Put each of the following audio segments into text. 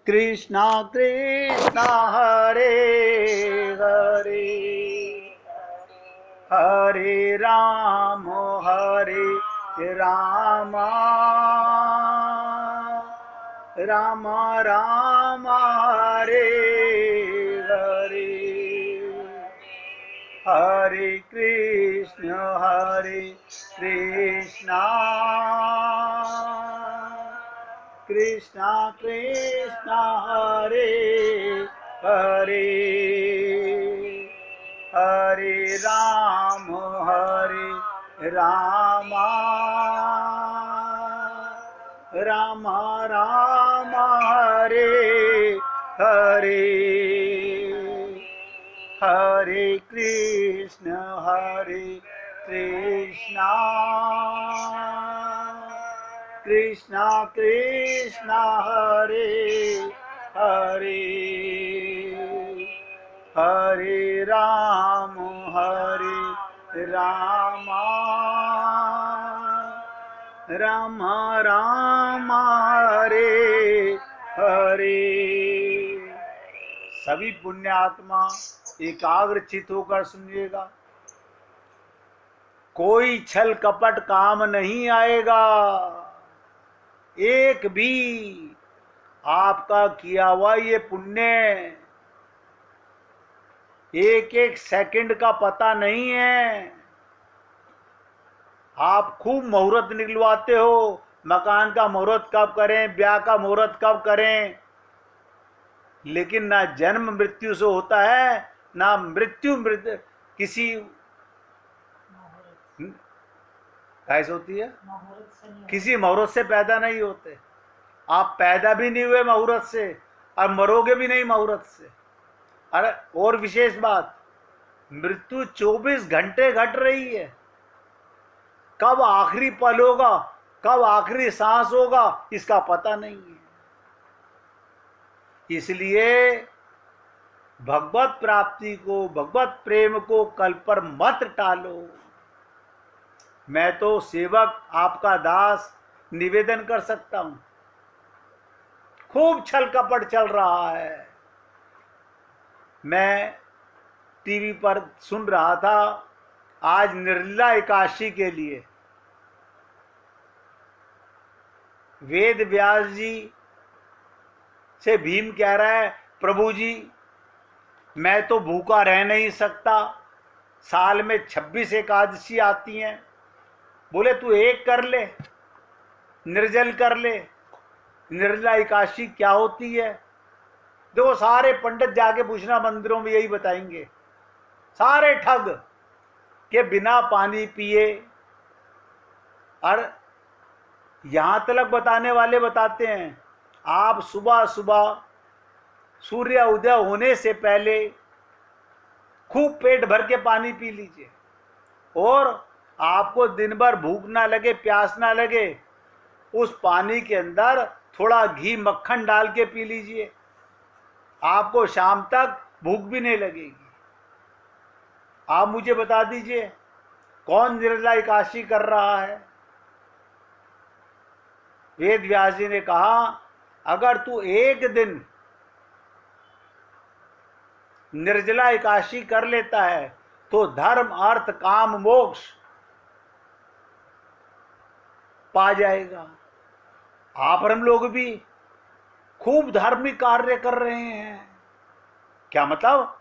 कृष्णा कृष्णा हरे हरे, हरे राम राम राम हरे हरे, हरे कृष्णा कृष्णा कृष्णा हरे हरे, हरे राम राम राम हरे हरे, हरे कृष्णा कृष्णा कृष्णा हरे हरे, हरे राम राम राम हरे हरे। सभी पुण्यात्मा एकाग्रचित होकर सुनिएगा। कोई छल कपट काम नहीं आएगा। एक भी आपका किया हुआ ये पुण्य एक एक सेकंड का पता नहीं है। आप खूब मुहूर्त निकलवाते हो, मकान का मुहूर्त कब करें, ब्याह का मुहूर्त कब करें, लेकिन ना जन्म मृत्यु से होता है, ना मृत्यु किसी कैसे होती है, किसी मुहूर्त से पैदा नहीं होते। आप पैदा भी नहीं हुए मुहूर्त से और मरोगे भी नहीं मुहूर्त से। अरे और विशेष बात, मृत्यु 24 घंटे घट रही है। कब आखिरी पल होगा, कब आखिरी सांस होगा, इसका पता नहीं है। इसलिए भगवत प्राप्ति को, भगवत प्रेम को कल पर मत टालो। मैं तो सेवक आपका दास निवेदन कर सकता हूं। खूब छल कपट चल रहा है। मैं टीवी पर सुन रहा था, आज निर्जला एकादशी के लिए वेद व्यास जी से भीम कह रहा है, प्रभु जी मैं तो भूखा रह नहीं सकता, साल में 26 एकादशी आती हैं, बोले तू एक कर ले, निर्जल कर ले। निर्जला एकादशी क्या होती है? देखो सारे पंडित जाके पूछना, मंदिरों में यही बताएंगे, सारे ठग के बिना पानी पिए। और यहां तक बताने वाले बताते हैं, आप सुबह सुबह सूर्य उदय होने से पहले खूब पेट भर के पानी पी लीजिए, और आपको दिन भर भूख ना लगे, प्यास ना लगे, उस पानी के अंदर थोड़ा घी मक्खन डाल के पी लीजिए, आपको शाम तक भूख भी नहीं लगेगी। आप मुझे बता दीजिए कौन निर्जला एकादशी कर रहा है? वेद व्यास जी ने कहा, अगर तू एक दिन निर्जला एकादशी कर लेता है तो धर्म अर्थ काम मोक्ष पा जाएगा। आप और हम लोग भी खूब धार्मिक कार्य कर रहे हैं। क्या मतलब?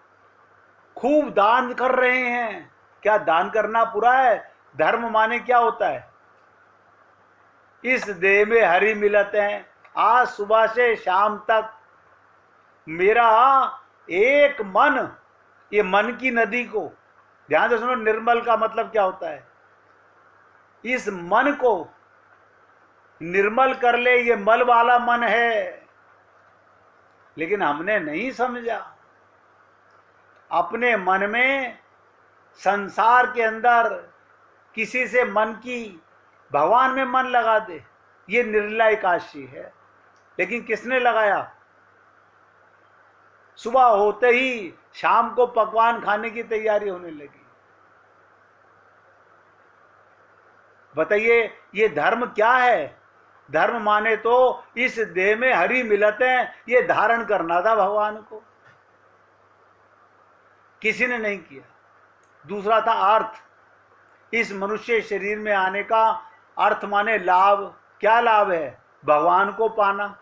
खूब दान कर रहे हैं। क्या दान करना बुरा है? धर्म माने क्या होता है? इस देह में हरि मिलत हैं। आज सुबह से शाम तक मेरा एक मन, ये मन की नदी को ध्यान से सुनो, निर्मल का मतलब क्या होता है? इस मन को निर्मल कर ले, ये मल वाला मन है, लेकिन हमने नहीं समझा। अपने मन में संसार के अंदर किसी से मन की, भगवान में मन लगा दे, ये निर्जला एकादशी है। लेकिन किसने लगाया? सुबह होते ही शाम को पकवान खाने की तैयारी होने लगी। बताइए ये धर्म क्या है? धर्म माने तो इस देह में हरी मिलतें ये धारण करना था भगवान को, किसी ने नहीं किया। दूसरा था अर्थ, इस मनुष्य शरीर में आने का अर्थ माने लाभ। क्या लाभ है? भगवान को पाना।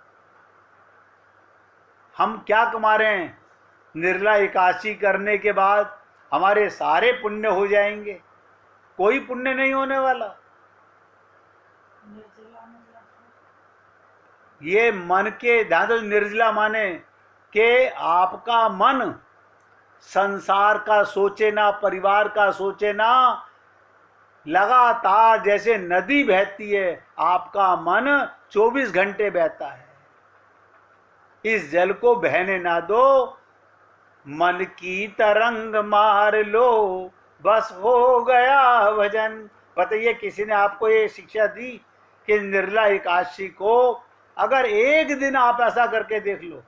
हम क्या कमा रहे हैं? निर्जला एकादशी करने के बाद हमारे सारे पुण्य हो जाएंगे, कोई पुण्य नहीं होने वाला। ये मन के ध्यान दो, निर्जला माने कि आपका मन संसार का सोचे ना, परिवार का सोचे ना, लगातार जैसे नदी बहती है आपका मन 24 घंटे बहता है। इस जल को बहने ना दो, मन की तरंग मार लो, बस हो गया भजन। बताइए किसी ने आपको ये शिक्षा दी कि निर्जला एकादशी को अगर एक दिन आप ऐसा करके देख लो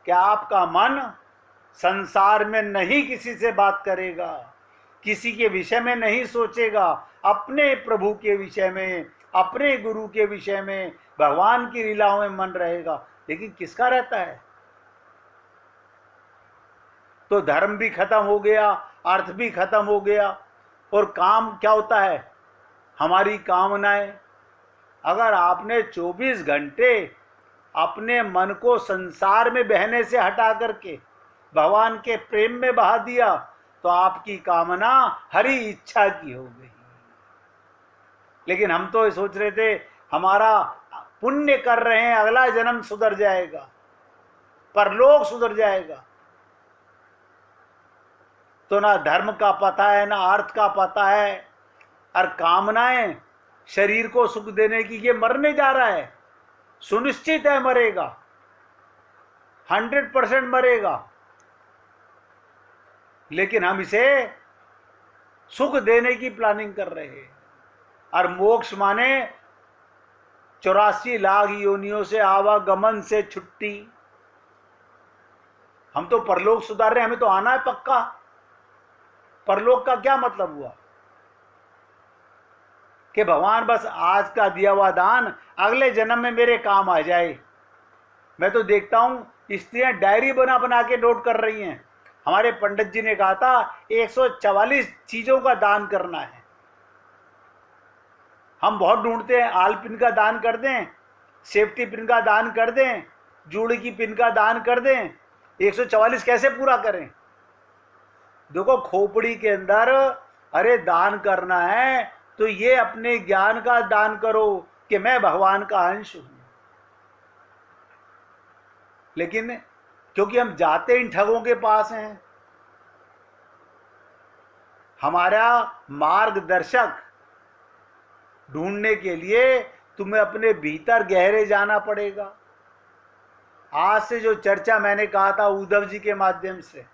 कि आपका मन संसार में नहीं किसी से बात करेगा, किसी के विषय में नहीं सोचेगा, अपने प्रभु के विषय में, अपने गुरु के विषय में, भगवान की लीलाओं में मन रहेगा। लेकिन किसका रहता है? तो धर्म भी खत्म हो गया, अर्थ भी खत्म हो गया, और काम क्या होता है? हमारी कामनाएं। अगर आपने 24 घंटे अपने मन को संसार में बहने से हटा करके भगवान के प्रेम में बहा दिया तो आपकी कामना हरी इच्छा की हो गई। लेकिन हम तो सोच रहे थे हमारा पुण्य कर रहे हैं, अगला जन्म सुधर जाएगा, परलोक सुधर जाएगा। तो ना धर्म का पता है, ना अर्थ का पता है, और कामनाएं शरीर को सुख देने की। ये मरने जा रहा है, सुनिश्चित है मरेगा, 100% मरेगा। लेकिन हम इसे सुख देने की प्लानिंग कर रहे हैं। और मोक्ष माने 84 लाख योनियों से आवागमन से छुट्टी। हम तो परलोक सुधार रहे हैं, हमें तो आना है पक्का। परलोक का क्या मतलब हुआ कि भगवान बस आज का दिया हुआ दान अगले जन्म में मेरे काम आ जाए। मैं तो देखता हूं स्त्रियां डायरी बना बना के नोट कर रही हैं। हमारे पंडित जी ने कहा था 144 चीजों का दान करना है। हम बहुत ढूंढते हैं, आल पिन का दान कर दें, सेफ्टी पिन का दान कर दें, जूड़ की पिन का दान कर दें, 144 कैसे पूरा करें? देखो खोपड़ी के अंदर अरे दान करना है तो ये अपने ज्ञान का दान करो कि मैं भगवान का अंश हूं। लेकिन क्योंकि हम जाते इन ठगों के पास हैं, हमारा मार्गदर्शक ढूंढने के लिए तुम्हें अपने भीतर गहरे जाना पड़ेगा। आज से जो चर्चा मैंने कहा था उद्धव जी के माध्यम से,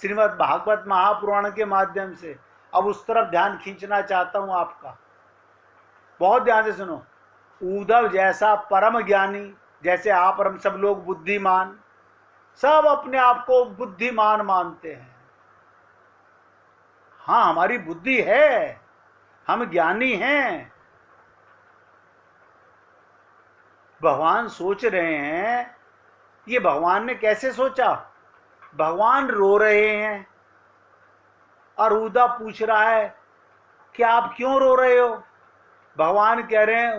श्रीमद् भागवत महापुराण के माध्यम से, अब उस तरफ ध्यान खींचना चाहता हूं आपका। बहुत ध्यान से सुनो। उद्धव जैसा परम ज्ञानी, जैसे आप और हम सब लोग बुद्धिमान, सब अपने आप को बुद्धिमान मानते हैं। हाँ, हमारी बुद्धि है, हम ज्ञानी हैं। भगवान सोच रहे हैं, ये भगवान ने कैसे सोचा? भगवान रो रहे हैं और उद्धव पूछ रहा है कि आप क्यों रो रहे हो? भगवान कह रहे हैं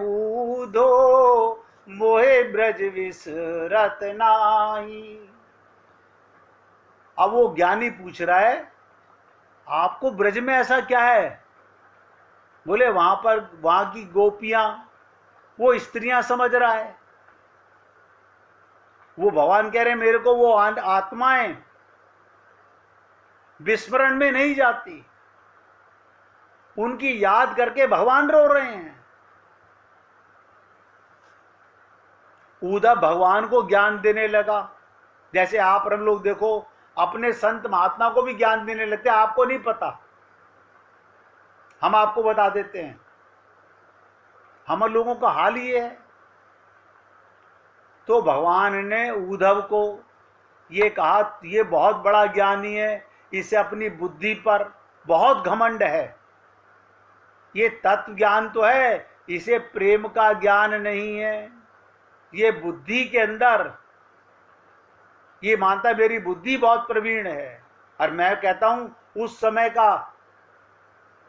उद्धो मोहे ब्रज विसरत नाही। अब वो ज्ञानी पूछ रहा है आपको ब्रज में ऐसा क्या है? बोले वहां पर वहां की गोपियां, वो स्त्रियां समझ रहा है। वो भगवान कह रहे हैं मेरे को वो आत्माएं विस्मरण में नहीं जाती, उनकी याद करके भगवान रो रहे हैं। उद्धव भगवान को ज्ञान देने लगा। जैसे आप और हम लोग देखो अपने संत महात्मा को भी ज्ञान देने लगते हैं, आपको नहीं पता, हम आपको बता देते हैं। हम लोगों का हाल ये है। तो भगवान ने उद्धव को ये कहा ये बहुत बड़ा ज्ञानी है, इसे अपनी बुद्धि पर बहुत घमंड है। ये तत्व ज्ञान तो है इसे प्रेम का ज्ञान नहीं है। ये बुद्धि के अंदर ये मानता मेरी बुद्धि बहुत प्रवीण है, और मैं कहता हूं उस समय का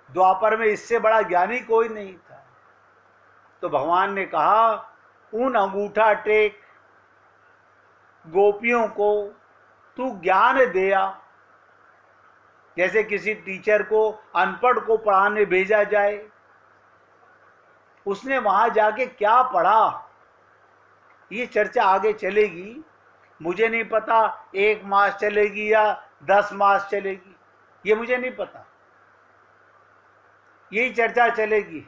द्वापर में इससे बड़ा ज्ञानी कोई नहीं था। तो भगवान ने कहा उन अंगूठा टेक गोपियों को तू ज्ञान दिया। जैसे किसी टीचर को अनपढ़ को पढ़ाने भेजा जाए, उसने वहां जाके क्या पढ़ा, ये चर्चा आगे चलेगी। मुझे नहीं पता 1 मास चलेगी या 10 मास चलेगी, ये मुझे नहीं पता, यही चर्चा चलेगी।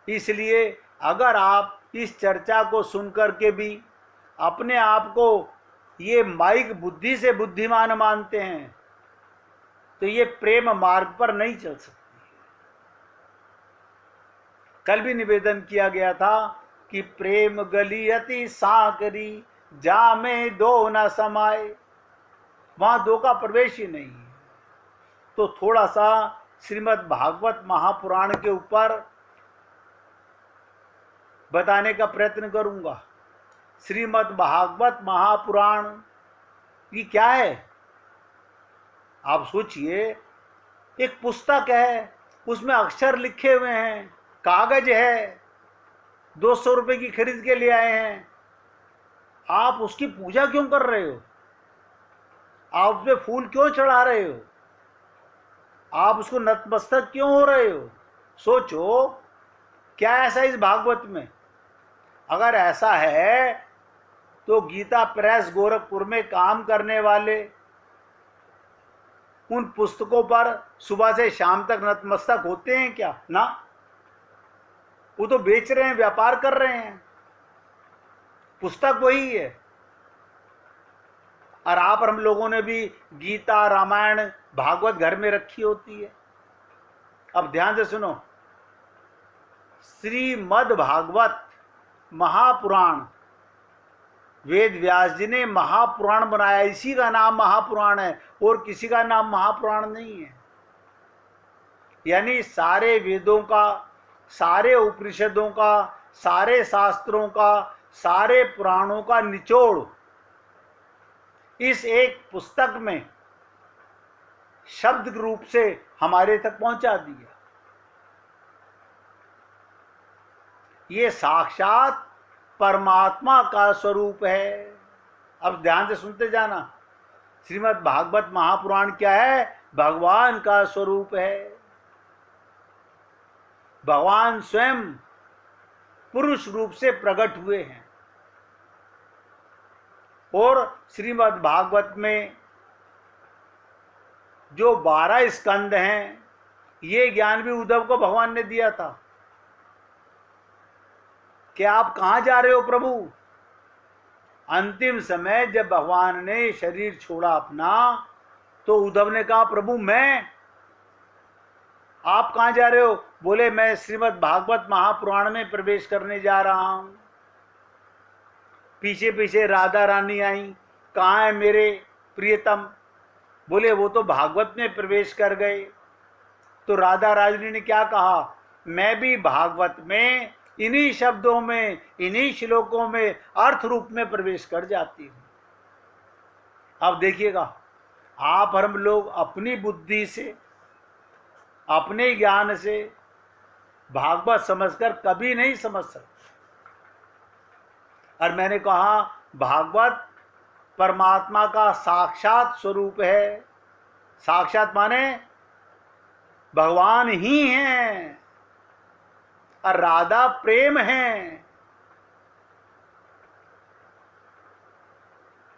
इसलिए अगर आप इस चर्चा को सुनकर के भी अपने आप को ये माइक बुद्धि से बुद्धिमान मानते हैं, तो ये प्रेम मार्ग पर नहीं चल सकती। कल भी निवेदन किया गया था कि प्रेम गली अति साकरी जा में दो न समाए, वहां दो का प्रवेश ही नहीं है। तो थोड़ा सा श्रीमद् भागवत महापुराण के ऊपर बताने का प्रयत्न करूंगा। श्रीमद् भागवत महापुराण ये क्या है? आप सोचिए, एक पुस्तक है, उसमें अक्षर लिखे हुए हैं, कागज है, 200 रुपए की खरीद के ले आए हैं। आप उसकी पूजा क्यों कर रहे हो? आप उस पे फूल क्यों चढ़ा रहे हो? आप उसको नतमस्तक क्यों हो रहे हो? सोचो, क्या ऐसा इस भागवत में? अगर ऐसा है तो गीता प्रेस गोरखपुर में काम करने वाले उन पुस्तकों पर सुबह से शाम तक नतमस्तक होते हैं क्या? ना, वो तो बेच रहे हैं, व्यापार कर रहे हैं। पुस्तक वही है। और आप और हम लोगों ने भी गीता रामायण भागवत घर में रखी होती है। अब ध्यान से सुनो, श्रीमद् भागवत महापुराण वेद व्यास जी ने महापुराण बनाया, इसी का नाम महापुराण है, और किसी का नाम महापुराण नहीं है। यानी सारे वेदों का, सारे उपनिषदों का, सारे शास्त्रों का, सारे पुराणों का निचोड़ इस एक पुस्तक में शब्द रूप से हमारे तक पहुंचा दिया। ये साक्षात परमात्मा का स्वरूप है। अब ध्यान से सुनते जाना, श्रीमद् भागवत महापुराण क्या है? भगवान का स्वरूप है। भगवान स्वयं पुरुष रूप से प्रकट हुए हैं। और श्रीमद् भागवत में जो 12 स्कंद हैं, ये ज्ञान भी उद्धव को भगवान ने दिया था कि आप कहां जा रहे हो प्रभु? अंतिम समय जब भगवान ने शरीर छोड़ा अपना, तो उद्धव ने कहा प्रभु आप कहां जा रहे हो? बोले मैं श्रीमद् भागवत महापुराण में प्रवेश करने जा रहा हूं। पीछे पीछे राधा रानी आई, कहाँ है मेरे प्रियतम? बोले वो तो भागवत में प्रवेश कर गए। तो राधा रानी ने क्या कहा? मैं भी भागवत में इन्हीं शब्दों में, इन्हीं श्लोकों में अर्थ रूप में प्रवेश कर जाती हूं। अब देखिएगा, आप हम लोग अपनी बुद्धि से, अपने ज्ञान से भागवत समझकर कभी नहीं समझ सकते। और मैंने कहा भागवत परमात्मा का साक्षात स्वरूप है। साक्षात माने भगवान ही हैं, और राधा प्रेम है।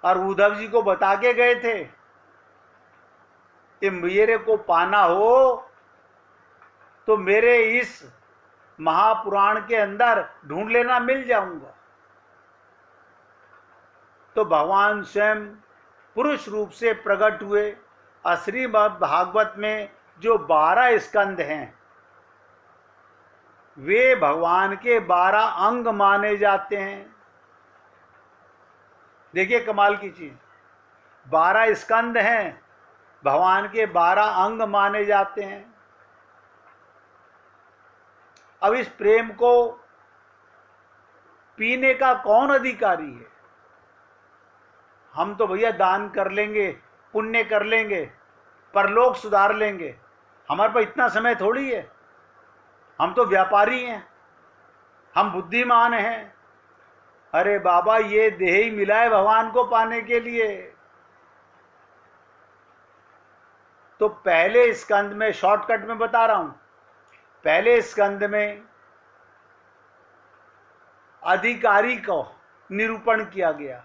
और उद्धव जी को बता के गए थे कि मेरे को पाना हो तो मेरे इस महापुराण के अंदर ढूंढ लेना, मिल जाऊंगा। तो भगवान स्वयं पुरुष रूप से प्रकट हुए। श्रीमद् भागवत में जो 12 स्कंद हैं, वे भगवान के 12 अंग माने जाते हैं। देखिए कमाल की चीज, 12 स्कंद हैं, भगवान के 12 अंग माने जाते हैं। अब इस प्रेम को पीने का कौन अधिकारी है? हम तो भैया दान कर लेंगे, पुण्य कर लेंगे, परलोक सुधार लेंगे, हमारे पास इतना समय थोड़ी है। हम तो व्यापारी हैं, हम बुद्धिमान हैं। अरे बाबा, ये देह ही मिला है भगवान को पाने के लिए। तो पहले स्कंद में, शॉर्टकट में बता रहा हूं, पहले स्कंद में अधिकारी को निरूपण किया गया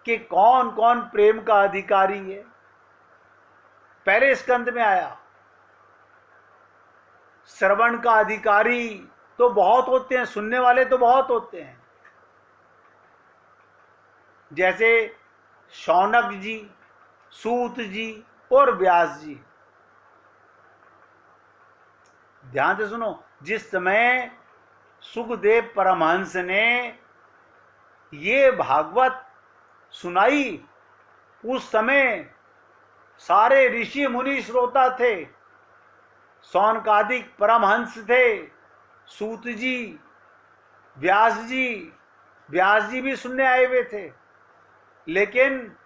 कि कौन कौन प्रेम का अधिकारी है। पहले स्कंद में आया श्रवण का अधिकारी तो बहुत होते हैं, सुनने वाले तो बहुत होते हैं, जैसे शौनक जी, सूत जी और व्यास जी। ध्यान से सुनो, जिस समय सुखदेव परमहंस ने ये भागवत सुनाई, उस समय सारे ऋषि मुनि श्रोता थे, सौनकादिक परमहंस थे, सूत जी, व्यास जी भी सुनने आए हुए थे। लेकिन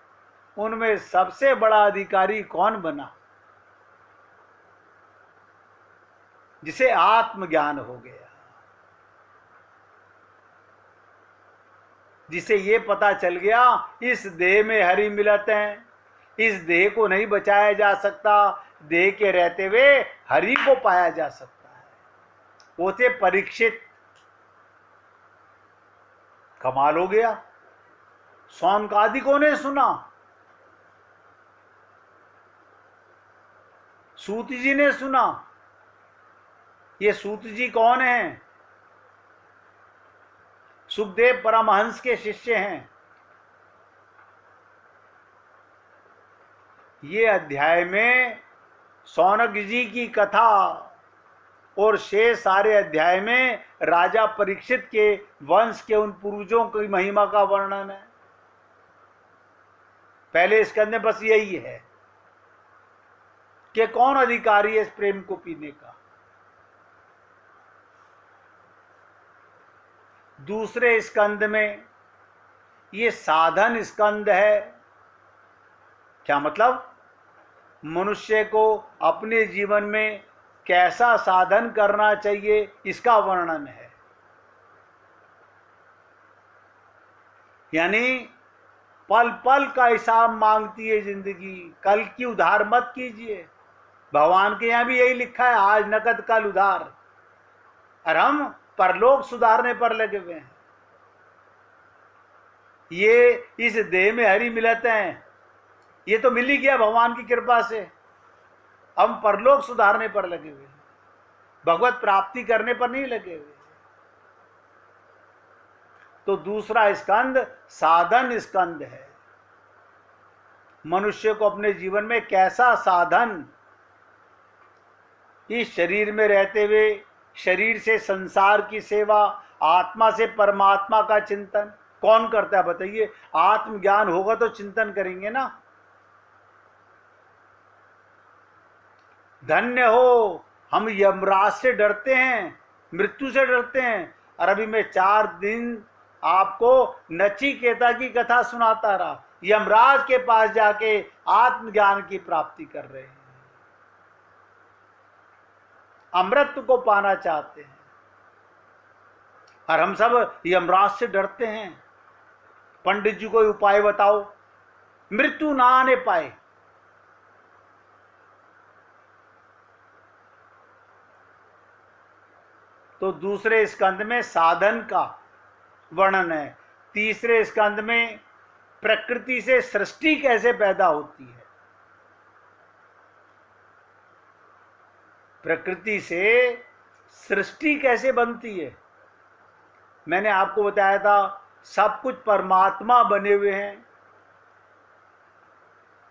उनमें सबसे बड़ा अधिकारी कौन बना? जिसे आत्मज्ञान हो गया, जिसे ये पता चल गया इस देह में हरि मिलत हैं, इस देह को नहीं बचाया जा सकता, देह के रहते हुए हरि को पाया जा सकता है। वो थे परीक्षित। कमाल हो गया, सौनकादिकों ने सुना, सूत जी ने सुना। ये सूत जी कौन हैं? सुखदेव परमहंस के शिष्य हैं। ये अध्याय में सौनक जी की कथा और शेष सारे अध्याय में राजा परीक्षित के वंश के उन पूर्वजों की महिमा का वर्णन है। पहले स्कंद में बस यही है कि कौन अधिकारी है इस प्रेम को पीने का। दूसरे स्कंद में ये साधन स्कंद है। क्या मतलब? मनुष्य को अपने जीवन में कैसा साधन करना चाहिए, इसका वर्णन है। यानी पल पल का हिसाब मांगती है जिंदगी, कल की उधार मत कीजिए। भगवान के यहां भी यही लिखा है, आज नकद कल उधार। और हम परलोक सुधारने पर लगे हुए हैं। ये इस देह में हरि मिलते हैं, ये तो मिल ही गया भगवान की कृपा से। हम परलोक सुधारने पर लगे हुए हैं, भगवत प्राप्ति करने पर नहीं लगे हुए। तो दूसरा स्कंद साधन स्कंद है। मनुष्य को अपने जीवन में कैसा साधन, इस शरीर में रहते हुए शरीर से संसार की सेवा, आत्मा से परमात्मा का चिंतन कौन करता है बताइए? आत्मज्ञान होगा तो चिंतन करेंगे ना। धन्य हो, हम यमराज से डरते हैं, मृत्यु से डरते हैं। और अभी मैं 4 दिन आपको नचिकेता की कथा सुनाता रहा। यमराज के पास जाके आत्मज्ञान की प्राप्ति कर रहे हैं, अमृत को पाना चाहते हैं। और हम सब यमराज से डरते हैं। पंडित जी कोई उपाय बताओ, मृत्यु ना आने पाए। तो दूसरे स्कंद में साधन का वर्णन है। तीसरे स्कंद में प्रकृति से सृष्टि कैसे पैदा होती है, प्रकृति से सृष्टि कैसे बनती है। मैंने आपको बताया था सब कुछ परमात्मा बने हुए हैं,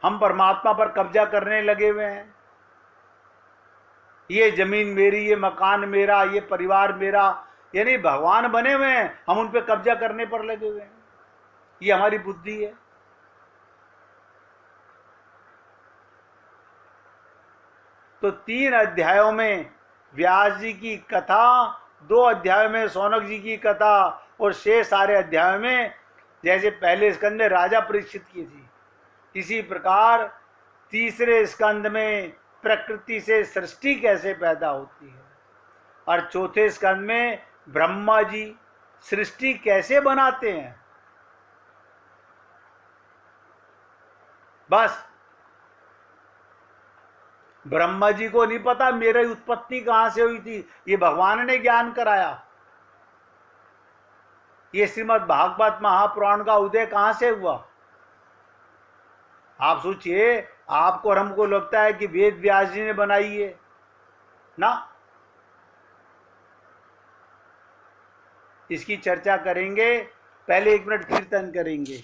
हम परमात्मा पर कब्जा करने लगे हुए हैं। ये जमीन मेरी, ये मकान मेरा, ये परिवार मेरा, यानी भगवान बने हुए हैं, हम उन पे कब्जा करने पर लगे हुए हैं। ये हमारी बुद्धि है। तो 3 अध्यायों में व्यास जी की कथा 2 अध्याय में शौनक जी की कथा और शेष सारे अध्याय में जैसे पहले स्कंद में राजा परीक्षित की थी, इसी प्रकार तीसरे स्कंद में प्रकृति से सृष्टि कैसे पैदा होती है और चौथे स्कंद में ब्रह्मा जी सृष्टि कैसे बनाते हैं। बस ब्रह्मा जी को नहीं पता मेरी उत्पत्ति कहां से हुई थी, ये भगवान ने ज्ञान कराया। ये श्रीमद् भागवत महापुराण का उदय कहां से हुआ? आप सोचिए, आपको और हमको लगता है कि वेद व्यास जी ने बनाई है ना। इसकी चर्चा करेंगे, पहले 1 मिनट कीर्तन करेंगे।